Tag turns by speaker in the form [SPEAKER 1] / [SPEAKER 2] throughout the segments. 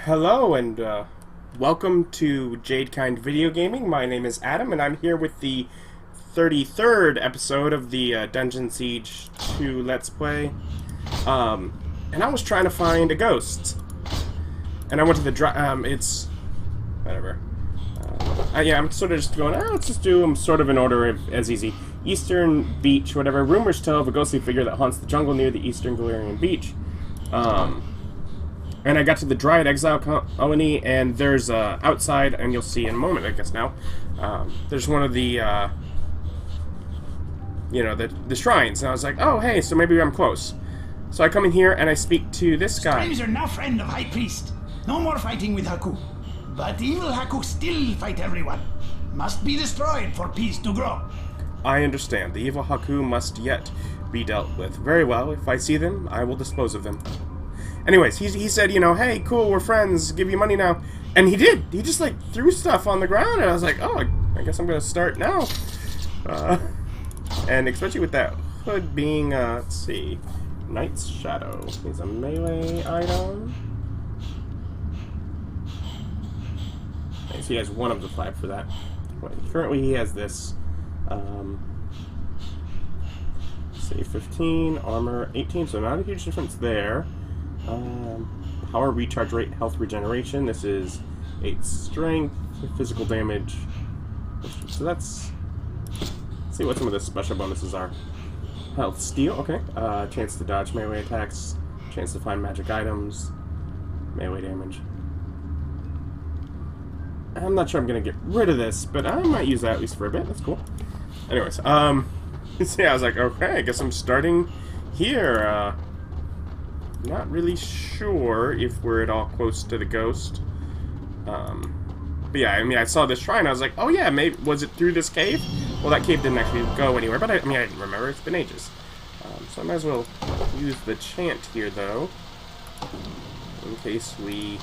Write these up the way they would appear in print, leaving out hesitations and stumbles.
[SPEAKER 1] Hello and welcome to Jadekind Video Gaming. My name is Adam and I'm here with the 33rd episode of the Dungeon Siege 2 Let's Play. And I was trying to find a ghost. And I went to the it's... whatever. Yeah, I'm sort of just going, let's just do them sort of in order as easy. Eastern Beach, whatever. Rumors tell of a ghostly figure that haunts the jungle near the Eastern Galarian Beach. And I got to the Dryad Exile Colony, and there's, outside, and you'll see in a moment, I guess now, there's one of the, you know, the shrines, and I was like, oh, hey, so maybe I'm close. So I come in here, and I speak to this guy.
[SPEAKER 2] Stranger now friend of High Priest. No more fighting with Hak'u. But evil Hak'u still fight everyone. Must be destroyed for peace to grow.
[SPEAKER 1] I understand. The evil Hak'u must yet be dealt with. Very well. If I see them, I will dispose of them. Anyways, he said, you know, hey, cool, we're friends, give you money now. And he did. He just, like, threw stuff on the ground, and I was like, oh, I guess I'm going to start now. And especially with that hood being, let's see, Knight's Shadow is a melee item. Okay, so he has one of the 5 for that. Currently he has this, say 15, armor 18, so not a huge difference there. Power recharge rate, health regeneration. This is 8 strength, physical damage. So let's see what some of the special bonuses are. Health steal, okay. Chance to dodge melee attacks, chance to find magic items, melee damage. I'm not sure I'm gonna get rid of this, but I might use that at least for a bit. That's cool. Anyways, so yeah, I was like, okay, I guess I'm starting here. Not really sure if we're at all close to the ghost. But yeah, I mean, I saw this shrine, I was like, oh yeah, maybe, was it through this cave? Well, that cave didn't actually go anywhere, but I mean, I didn't remember, it's been ages. So I might as well use the chant here, though, in case we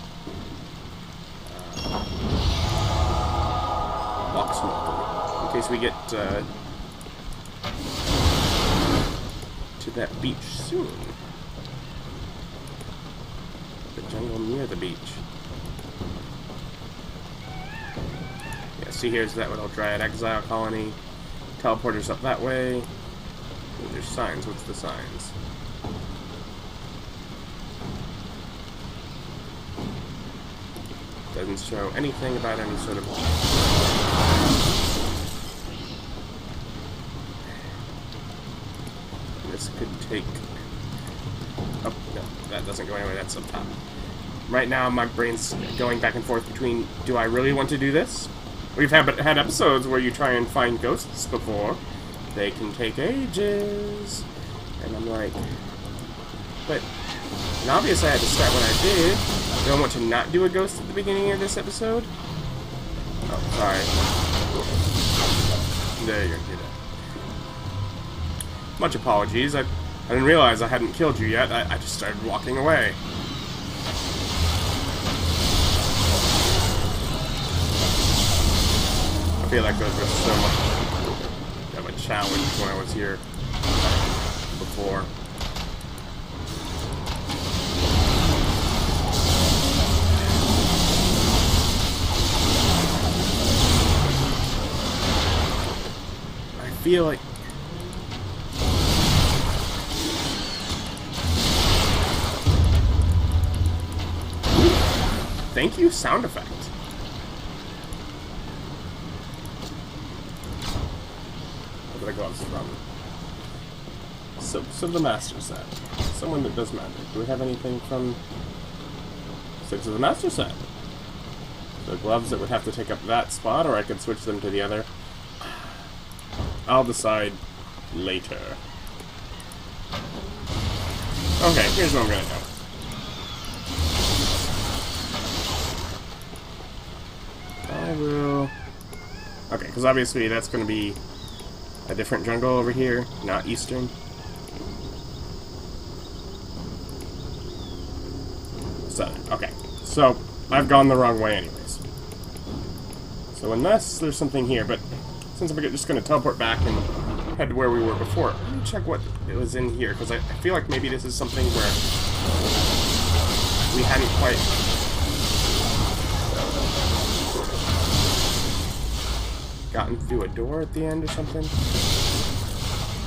[SPEAKER 1] walk smoke, in case we get to that beach soon. The jungle near the beach. Yeah, see, here's that little Dryad Exile Colony. Teleporters up that way. Ooh, there's signs. What's the signs? Doesn't show anything about any sort of... This could take... Oh, no, that doesn't go anywhere, that's up top. Right now, my brain's going back and forth between, do I really want to do this? We've had episodes where you try and find ghosts before. They can take ages. And I'm like... But, and obviously I had to start what I did. Do I want to not do a ghost at the beginning of this episode? Oh, sorry. There you go. Much apologies. I didn't realize I hadn't killed you yet. I just started walking away. I feel like those were so much of a challenge when I was here before. I feel like... Thank you, sound effect. Where did I gloves from? So the master set. Someone that does magic. Do we have anything from 6 of the master set? So gloves that would have to take up that spot, or I could switch them to the other. I'll decide later. Okay, here's what I'm gonna do. I will... Okay, because obviously that's going to be a different jungle over here, not eastern. Southern. Okay, so I've gone the wrong way anyways. So unless there's something here, but since I'm just going to teleport back and head to where we were before, let me check what it was in here, because I feel like maybe this is something where we hadn't quite gotten through a door at the end or something.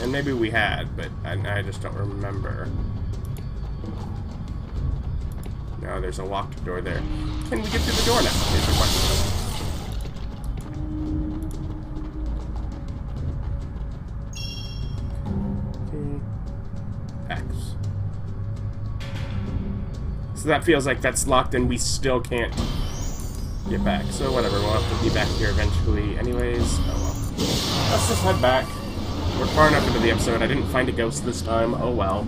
[SPEAKER 1] And maybe we had, but I just don't remember. No, there's a locked door there. Can we get through the door now? Here's the question. X. So that feels like that's locked and we still can't get back. So whatever, we'll have to be back here eventually anyways. Oh well. Let's just head back. We're far enough into the episode. I didn't find a ghost this time. Oh well.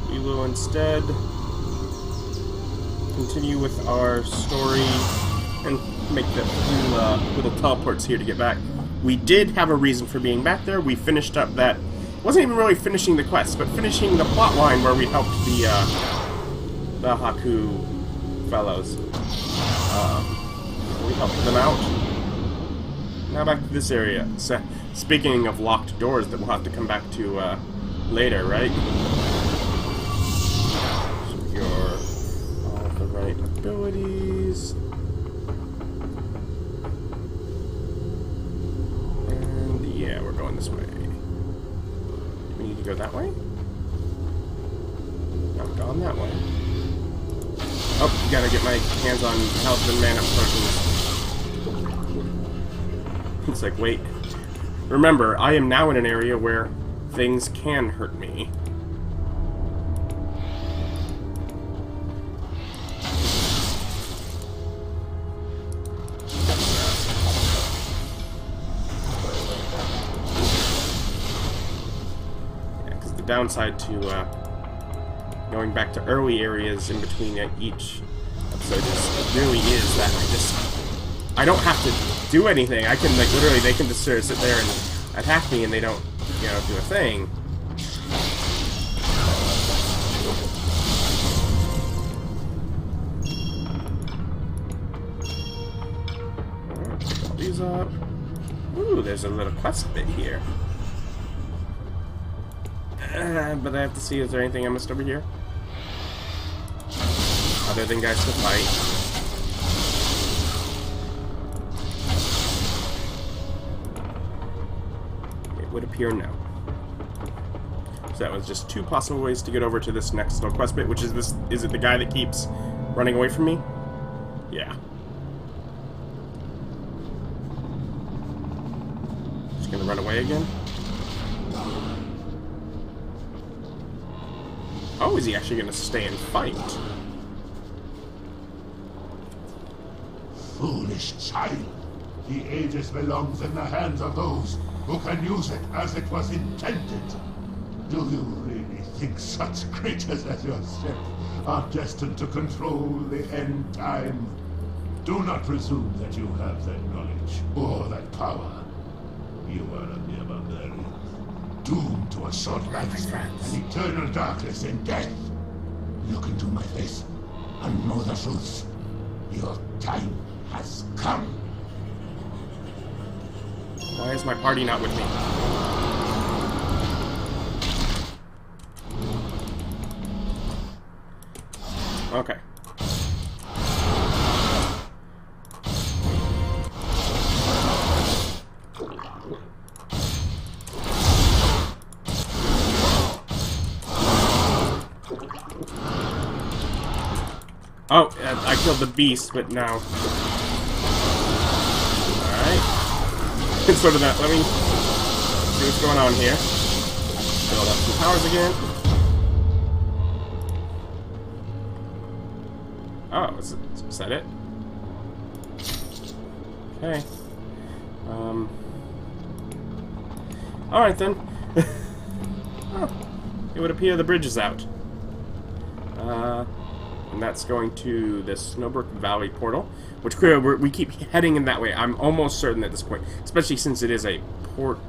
[SPEAKER 1] We will instead continue with our story and make the few little teleports here to get back. We did have a reason for being back there. We finished up that... wasn't even really finishing the quest, but finishing the plot line where we helped the Hak'u fellows. We helped them out. Now back to this area. So, speaking of locked doors that we'll have to come back to later, right? So your all the right abilities. And yeah, we're going this way. We need to go that way? No, I'm going that way. Oh, gotta get my hands on health and mana potions. It's like, wait. Remember, I am now in an area where things can hurt me. Yeah, because the downside to going back to early areas in between each episode really is that I don't have to do anything. I can, like, literally, they can just sort of sit there and attack me and they don't, you know, do a thing. Alright, pull these up. Ooh, there's a little quest bit here. But I have to see, is there anything I missed over here? Other than guys to fight. It would appear no. So that was just two possible ways to get over to this next little quest bit, which is this. Is it the guy that keeps running away from me? Yeah. Just gonna run away again? Oh, is he actually going to stay and fight?
[SPEAKER 3] Foolish child. The Aegis belongs in the hands of those who can use it as it was intended. Do you really think such creatures as yourself are destined to control the end time? Do not presume that you have that knowledge or that power. You are a mere barbarian, doomed to a short life and eternal darkness and death. Look into my face and know the truth. Your time has come.
[SPEAKER 1] Why is my party not with me? Okay. Oh, I killed the beast, but now... Alright. Sort of that. Let me see what's going on here. Build up some powers again. Oh, is that it? Okay. Alright then. Oh, it would appear the bridge is out. And that's going to the Snowbrook Valley portal, which we keep heading in that way. I'm almost certain at this point, especially since it is a port.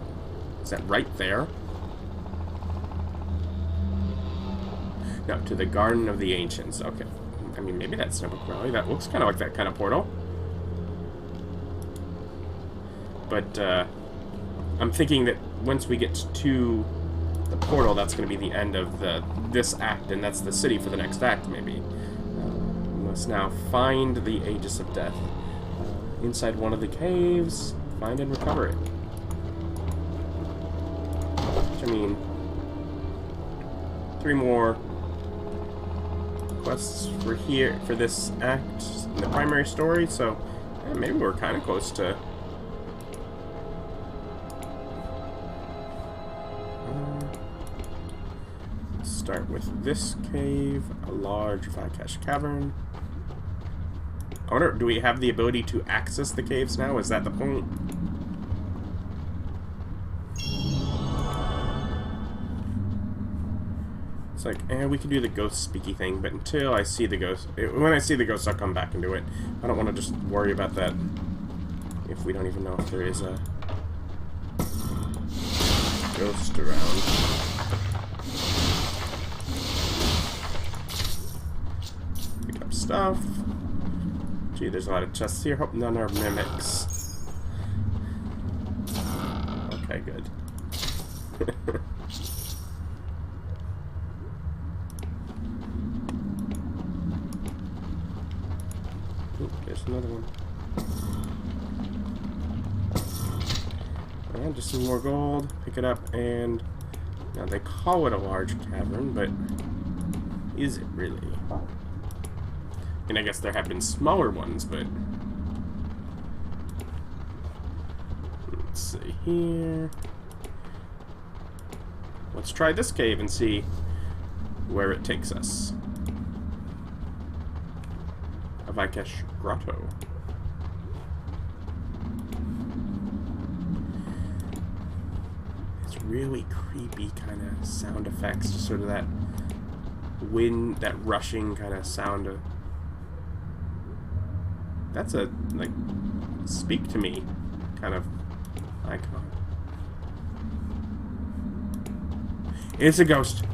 [SPEAKER 1] Is that right there? No, to the Garden of the Ancients. Okay. I mean, maybe that's Snowbrook Valley. That looks kind of like that kind of portal. But, I'm thinking that once we get to the portal, that's going to be the end of this act, and that's the city for the next act, maybe. We must now find the Aegis of Death. Inside one of the caves, find and recover it. Which, I mean, 3 more quests for this act in the primary story, so yeah, maybe we're kind of close to... Start with this cave, a large Vai'kesh cavern. I wonder, do we have the ability to access the caves now? Is that the point? It's like, we can do the ghost speaky thing, but until I see the ghost... When I see the ghost, I'll come back and do it. I don't want to just worry about that if we don't even know if there is a ghost around. Stuff. Gee, there's a lot of chests here. Hope none are mimics. Okay, good. Ooh, there's another one. And just some more gold. Pick it up, and now they call it a large cavern, but is it really? And I guess there have been smaller ones, but... Let's see here... Let's try this cave and see where it takes us. A Vai'kesh grotto. It's really creepy kind of sound effects, just sort of that wind, that rushing kind of sound of... That's a, like, speak to me kind of icon. It's a ghost.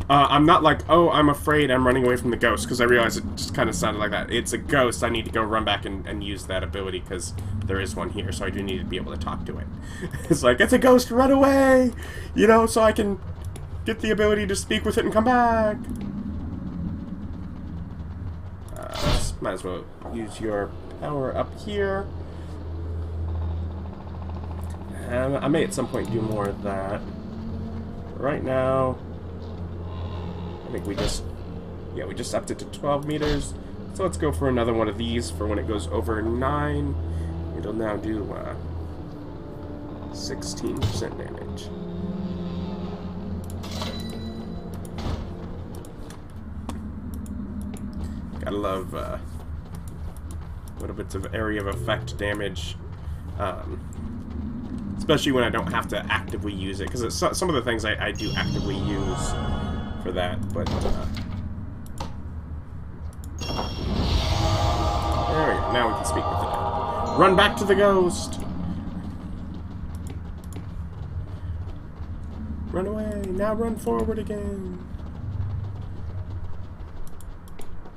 [SPEAKER 1] I'm not like, oh, I'm afraid, I'm running away from the ghost, because I realize it just kind of sounded like that. It's a ghost. I need to go run back and use that ability, because there is one here, so I do need to be able to talk to it. It's like, it's a ghost, run away! You know, so I can get the ability to speak with it and come back. Might as well use your power up here. And I may at some point do more of that. Right now, I think we just upped it to 12 meters. So let's go for another one of these for when it goes over 9. It'll now do 16% damage. Gotta love little bits of area of effect damage, especially when I don't have to actively use it, because some of the things I do actively use for that, but there we go, now we can speak with it. Run back to the ghost! Run away, now run forward again!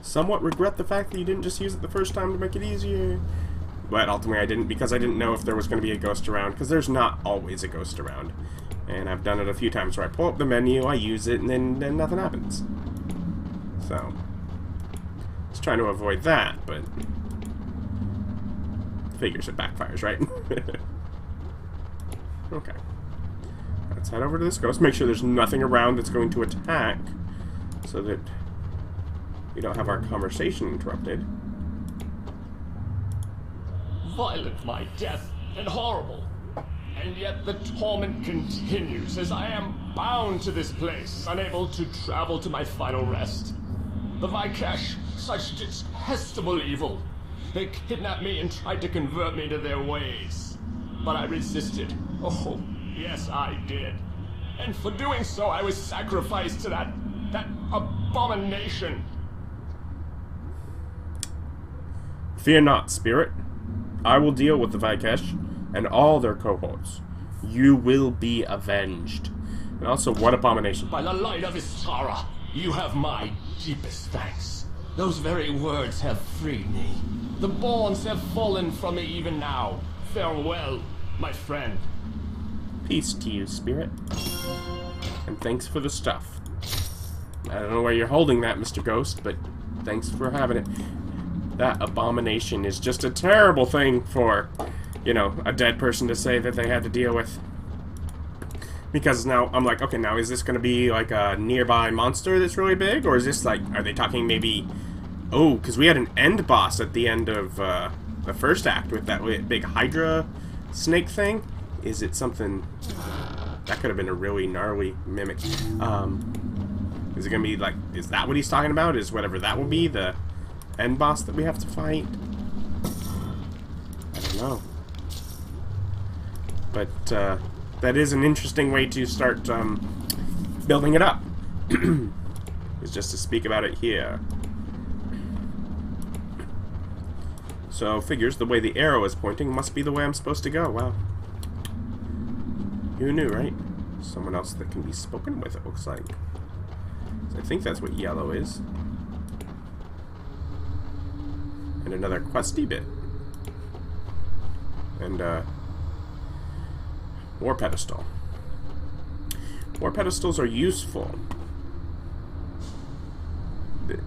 [SPEAKER 1] Somewhat regret the fact that you didn't just use it the first time to make it easier. But ultimately I didn't, because I didn't know if there was going to be a ghost around, because there's not always a ghost around. And I've done it a few times where I pull up the menu, I use it, and then nothing happens. So, just trying to avoid that, but figures it backfires, right? Okay. Let's head over to this ghost, make sure there's nothing around that's going to attack, so that we don't have our conversation interrupted.
[SPEAKER 4] Violent my death, and horrible. And yet the torment continues as I am bound to this place, unable to travel to my final rest. The Vai'kesh, such detestable evil. They kidnapped me and tried to convert me to their ways. But I resisted. Oh, yes, I did. And for doing so, I was sacrificed to that abomination.
[SPEAKER 1] Fear not, spirit. I will deal with the Vai'kesh and all their cohorts. You will be avenged. And also, what abomination?
[SPEAKER 4] By the light of Istara, you have my deepest thanks. Those very words have freed me. The bonds have fallen from me even now. Farewell, my friend.
[SPEAKER 1] Peace to you, spirit. And thanks for the stuff. I don't know where you're holding that, Mr. Ghost, but thanks for having it. That abomination is just a terrible thing for, you know, a dead person to say that they had to deal with. Because now, I'm like, okay, now is this going to be like a nearby monster that's really big? Or is this like, are they talking maybe... Oh, because we had an end boss at the end of the first act with that big Hydra snake thing. Is it something... That could have been a really gnarly mimic. Is it going to be like... Is that what he's talking about? Is whatever that will be the end boss that we have to fight? I don't know. But that is an interesting way to start building it up. Is just to speak about it here. So figures the way the arrow is pointing must be the way I'm supposed to go. Wow. Who knew, right? Someone else that can be spoken with, it looks like. So I think that's what yellow is. And another questy bit. And war pedestal. War pedestals are useful.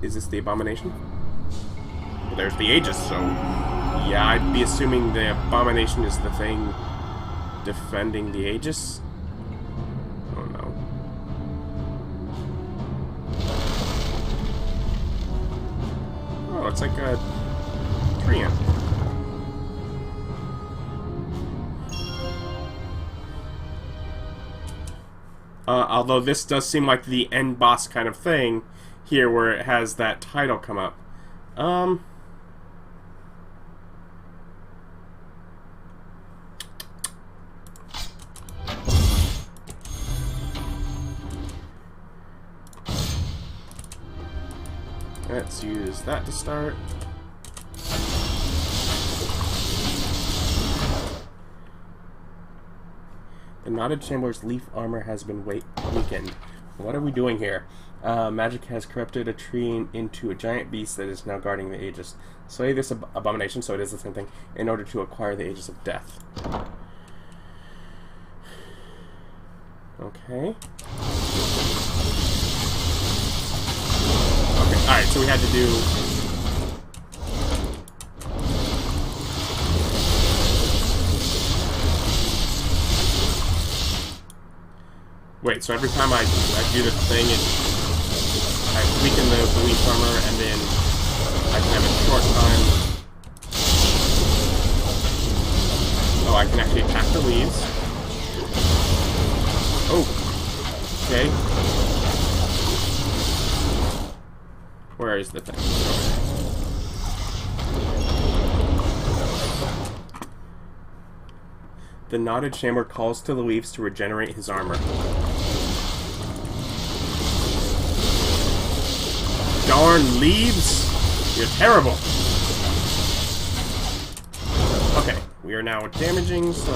[SPEAKER 1] Is this the Abomination? Well, there's the Aegis, so yeah, I'd be assuming the Abomination is the thing defending the Aegis. I don't know. Oh, it's like a treant. Although this does seem like the end boss kind of thing here, where it has that title come up. Let's use that to start. The Knotted Shambler's leaf armor has been weakened. What are we doing here? Magic has corrupted a tree into a giant beast that is now guarding the Aegis. Slay this abomination, so it is the same thing, in order to acquire the Aegis of Death. Okay. Okay, alright, so we had to do... Wait, so every time I do this thing, I weaken the leaf armor, and then I can have a short time. Oh, I can actually attack the leaves. Oh, okay. Where is the thing? Okay. The Knotted Shambler calls to the leaves to regenerate his armor. Darn leaves! You're terrible! Okay, we are now damaging some.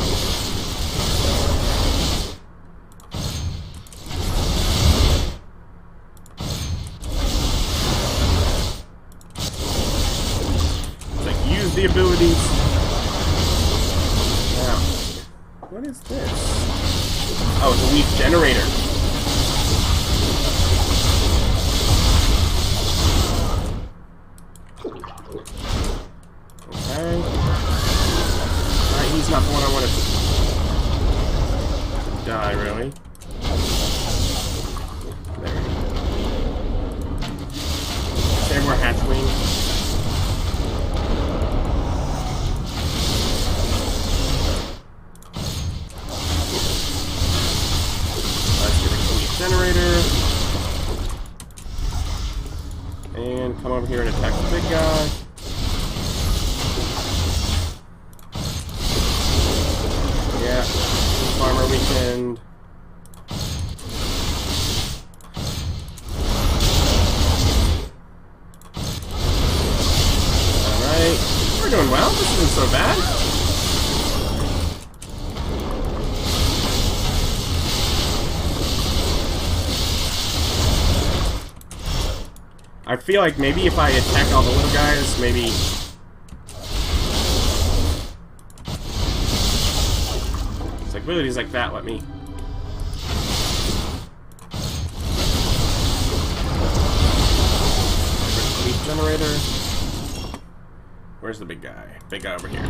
[SPEAKER 1] Like, use the abilities. Now, what is this? Oh, it's a leaf generator. Alright, he's not the one I wanted to die, really. There we go. Save more hatchling. Let's get a leaf generator. And come over here and attack the big guy. Yeah, farmer weekend. Alright, we're doing well. This isn't so bad. I feel like maybe if I attack all the little guys, maybe... like abilities like that let me. Leaf generator. Where's the big guy? Big guy over here.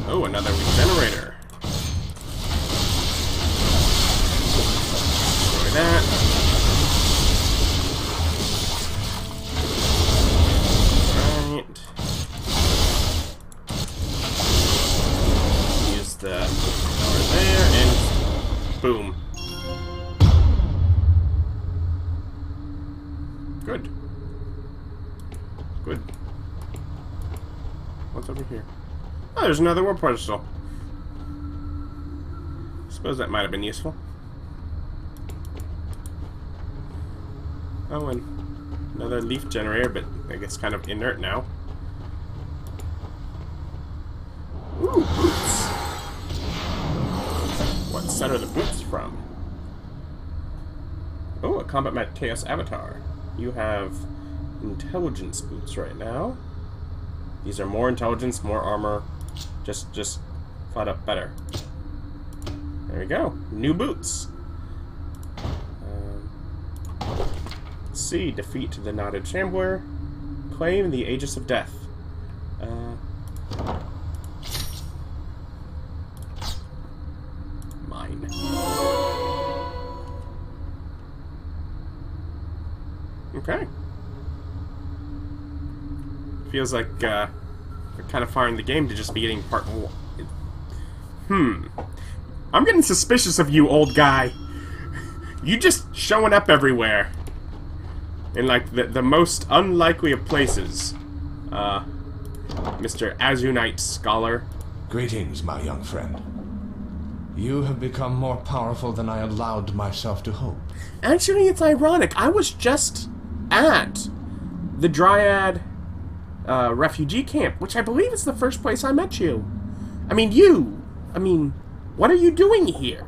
[SPEAKER 1] Oh, another leaf generator. Destroy that. Right. Use the power there and boom. Good. Good. What's over here? Oh, there's another warp portal. Suppose that might have been useful. Oh, and another leaf generator, but I guess kind of inert now. Ooh, boots. What set are the boots from? Oh, a combat mat chaos avatar. You have intelligence boots right now. These are more intelligence, more armor. Just flat up better. There we go. New boots. C. Defeat the Knotted Shambler. Claim the Aegis of Death. Mine. Okay. Feels like we're kind of far in the game to just be getting part one. I'm getting suspicious of you, old guy. You just showing up everywhere. In like the most unlikely of places. Mr. Azunite Scholar.
[SPEAKER 5] Greetings, my young friend. You have become more powerful than I allowed myself to hope.
[SPEAKER 1] Actually, it's ironic. I was just at the Dryad refugee camp, which I believe is the first place I met you. I mean, what are you doing here?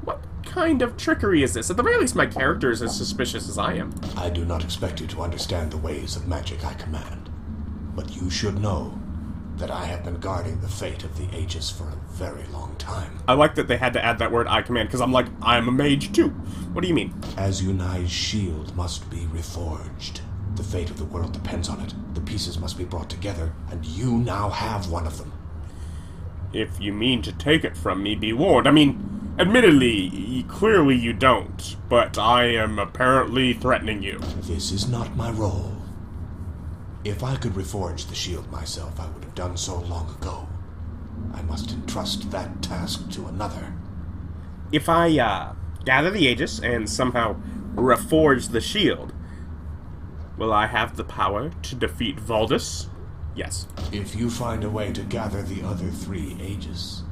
[SPEAKER 1] What kind of trickery is this? At the very least, my character is as suspicious as I am.
[SPEAKER 5] I do not expect you to understand the ways of magic I command, but you should know that I have been guarding the fate of the Aegis for a very long time.
[SPEAKER 1] I like that they had to add that word I command, because I'm like, I'm a mage too. What do you mean?
[SPEAKER 5] Azunai's shield must be reforged. The fate of the world depends on it. The pieces must be brought together, and you now have one of them.
[SPEAKER 1] If you mean to take it from me, be warned. I mean, admittedly, clearly you don't, but I am apparently threatening you.
[SPEAKER 5] This is not my role. If I could reforge the shield myself, I would have done so long ago. I must entrust that task to another.
[SPEAKER 1] If I, gather the Aegis and somehow reforge the shield, will I have the power to defeat Valdis? Yes.
[SPEAKER 5] If you find a way to gather the other 3 Aegis,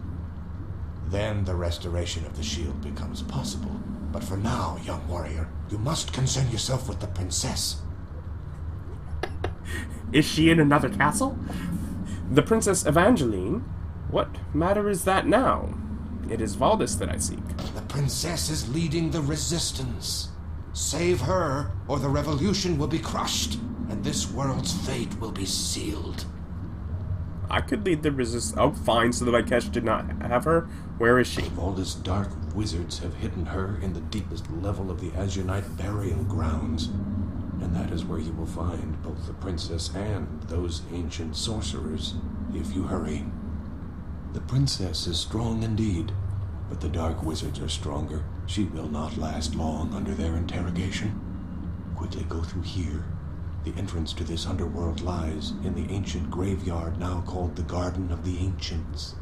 [SPEAKER 5] then the restoration of the shield becomes possible. But for now, young warrior, you must concern yourself with the princess.
[SPEAKER 1] Is she in another castle? The Princess Evangeline? What matter is that now? It is Valdis that I seek.
[SPEAKER 5] The princess is leading the resistance. Save her, or the revolution will be crushed, and this world's fate will be sealed.
[SPEAKER 1] I could lead the resistance. Oh, fine, so the Vai'kesh did not have her. Where is she?
[SPEAKER 6] Valdis' dark wizards have hidden her in the deepest level of the Azunite burial grounds. And that is where you will find both the princess and those ancient sorcerers, if you hurry. The princess is strong indeed, but the dark wizards are stronger. She will not last long under their interrogation. Quickly go through here. The entrance to this underworld lies in the ancient graveyard now called the Garden of the Ancients.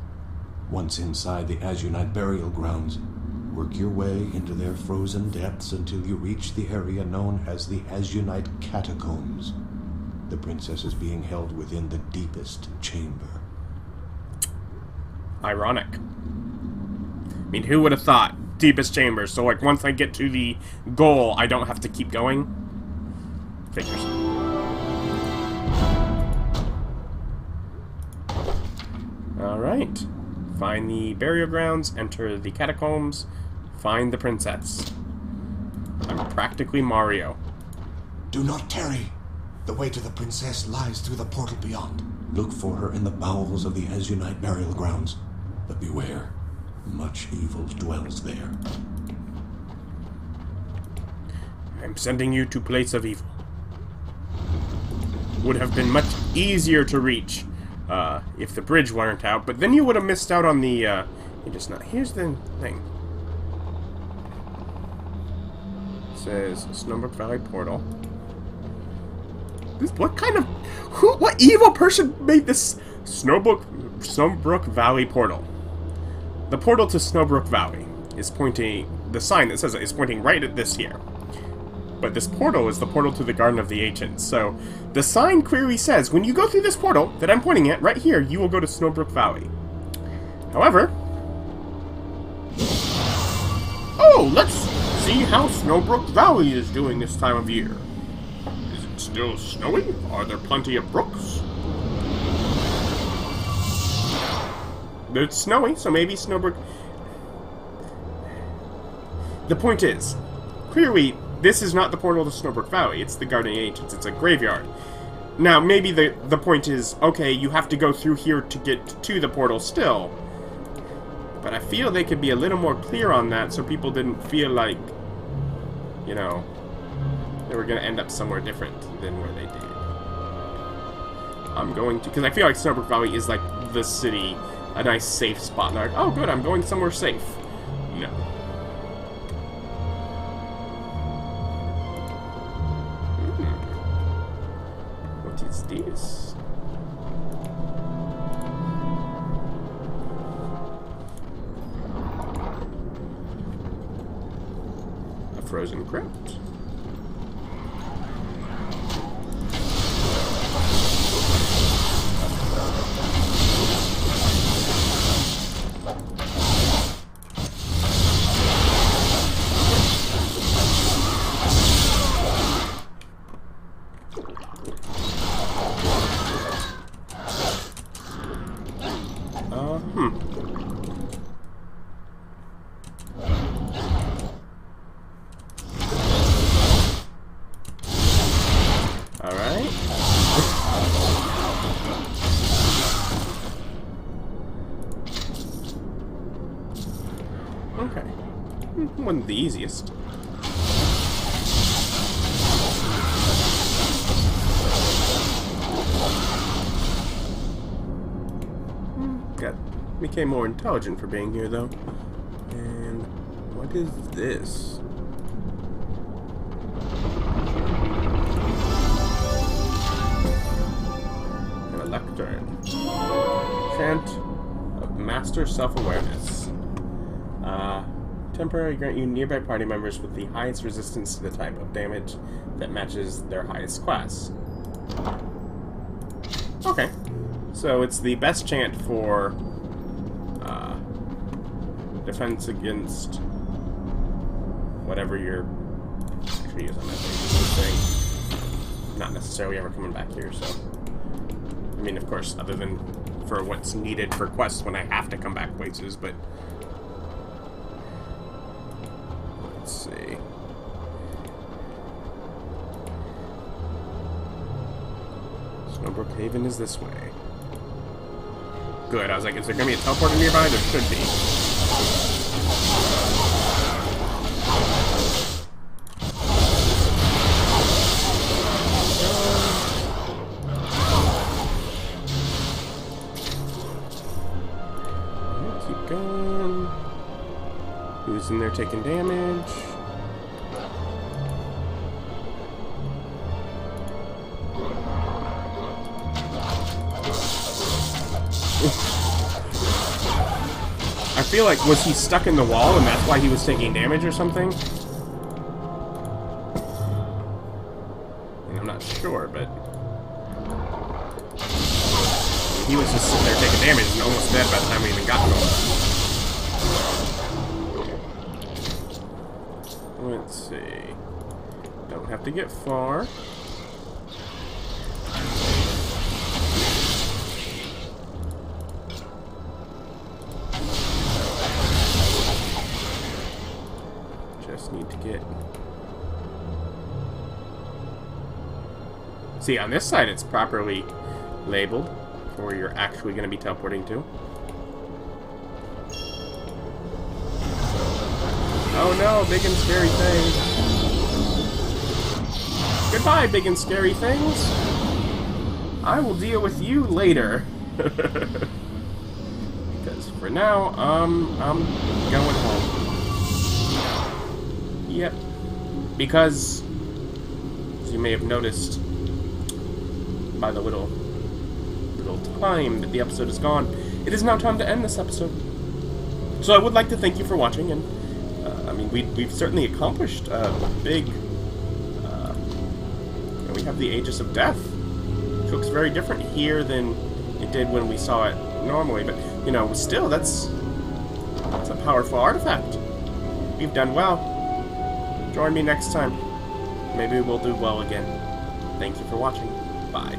[SPEAKER 6] Once inside the Azunite burial grounds, work your way into their frozen depths until you reach the area known as the Azunite Catacombs. The princess is being held within the deepest chamber.
[SPEAKER 1] Ironic. I mean, who would have thought? Deepest chamber, so like once I get to the goal, I don't have to keep going? Figures. Alright. Find the burial grounds, enter the catacombs, find the princess. I'm practically Mario.
[SPEAKER 5] Do not tarry. The way to the princess lies through the portal beyond.
[SPEAKER 6] Look for her in the bowels of the Azunite burial grounds. But beware, Much evil dwells there.
[SPEAKER 1] I'm sending you to place of evil. Would have been much easier to reach if the bridge weren't out, but then you would have missed out on the, you're just not. Here's the thing. It says Snowbrook Valley Portal. What kind of, what evil person made this Snowbrook Valley Portal? The portal to Snowbrook Valley is pointing, the sign that says it is pointing right at this here. But this portal is the portal to the Garden of the Ancients. So the sign clearly says, when you go through this portal that I'm pointing at right here, you will go to Snowbrook Valley. However, oh, let's see how Snowbrook Valley is doing this time of year. Is it still snowy? Are there plenty of brooks? It's snowy, so maybe Snowbrook... The point is, clearly, this is not the portal to Snowbrook Valley. It's the Garden of the Ancients. It's a graveyard. Now, maybe the point is, okay, you have to go through here to get to the portal still. But I feel they could be a little more clear on that so people didn't feel like, you know, they were going to end up somewhere different than where they did. I'm going to... Because I feel like Snowbrook Valley is like the city, a nice safe spot. Like, oh, good, I'm going somewhere safe. No. What is this? A frozen crypt. Okay. Wasn't the easiest. Became more intelligent for being here, though. And what is this? An electron. Chant of Master Self-Awareness. Temporarily grant you nearby party members with the highest resistance to the type of damage that matches their highest class. Okay. So it's the best chant for defense against whatever you're actually using that thing. Not necessarily ever coming back here, so I mean, of course, other than for what's needed for quests when I have to come back places, but let's see. Snowbrook Haven is this way. Good, I was like, is there gonna be a teleporter nearby? There should be. Keep going. Who's in there taking damage? I feel like, was he stuck in the wall and that's why he was taking damage or something? I'm not sure, but he was just sitting there taking damage and almost dead by the time we even got to him. Let's see. Don't have to get far. Need to get... See, on this side it's properly labeled for where you're actually going to be teleporting to. Oh no, big and scary thing. Goodbye, big and scary things. I will deal with you later. Because for now, I'm going home. Yep. Because, as you may have noticed by the little time that the episode is gone, it is now time to end this episode. So I would like to thank you for watching, and I mean, we've certainly accomplished a big. We have the Aegis of Death, which looks very different here than it did when we saw it normally. But you know, still, that's a powerful artifact. We've done well. Join me next time. Maybe we'll do well again. Thank you for watching. Bye.